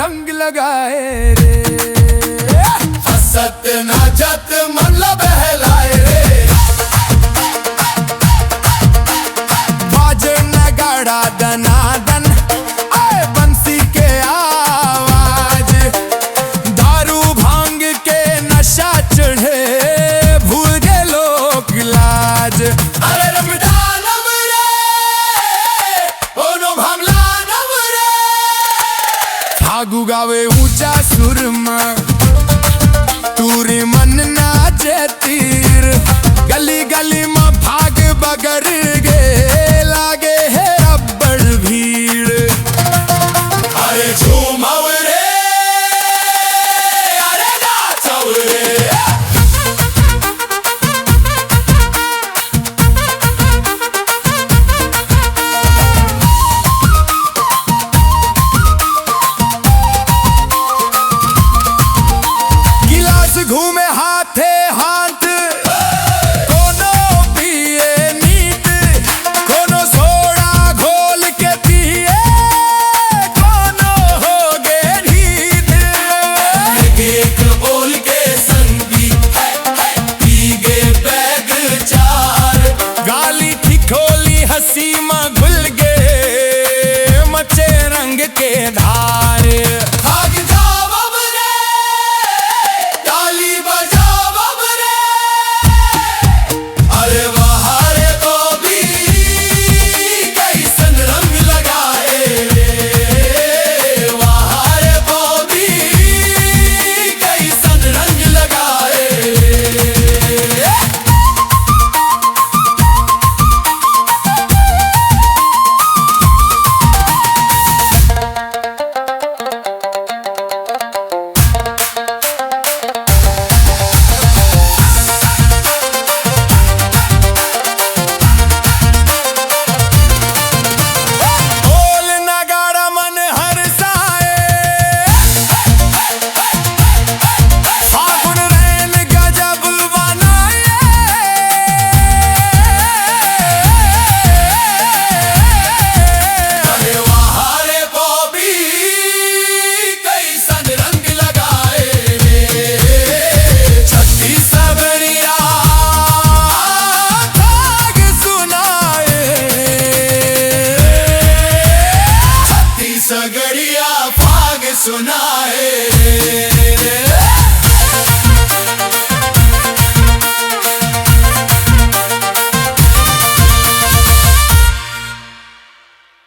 रंग लगाए रे। हसत नाचत मन ला बहलाए रे। बाजे नगाड़ा दनादन आए बंसी के आवाज, दारू भांग के नशा चढ़े भूल गए लोग लाज। अरे रमजानम रे ओनो भांगलानम रे। फागु गावे ऊंचा सुर में तूरी मन नाचे तीर, गली गली में भाग बगर गे लागे है अब्बड़ भीड़। अरे झूमव रे अरे नाचव रे। गिलास घूमे हाथे हाथ, कोनो पिए नीट, कोनो सोडा घोल के पिए, कोनो हो गे ढीठ। एक बोल के संगी पी गे बैग चार, गाली ठिठोली हंसी में घुल गे मचे रंग के धार। भाग जावब रे ताली बजावब रे। अरे बहारे तो भी कैसन रंग लगाए रे। बहारे तो भी कैसन रंग लगाए रे। ढोल नगाड़ा मन हर्षाए, फागुन रैन गजब बनाए। अरे बहारे तो भी कैसन रंग लगाए रे। छत्तीसगढ़िया भाग सुनाए। छत्तीसगढ़िया फाग सुनाए रे।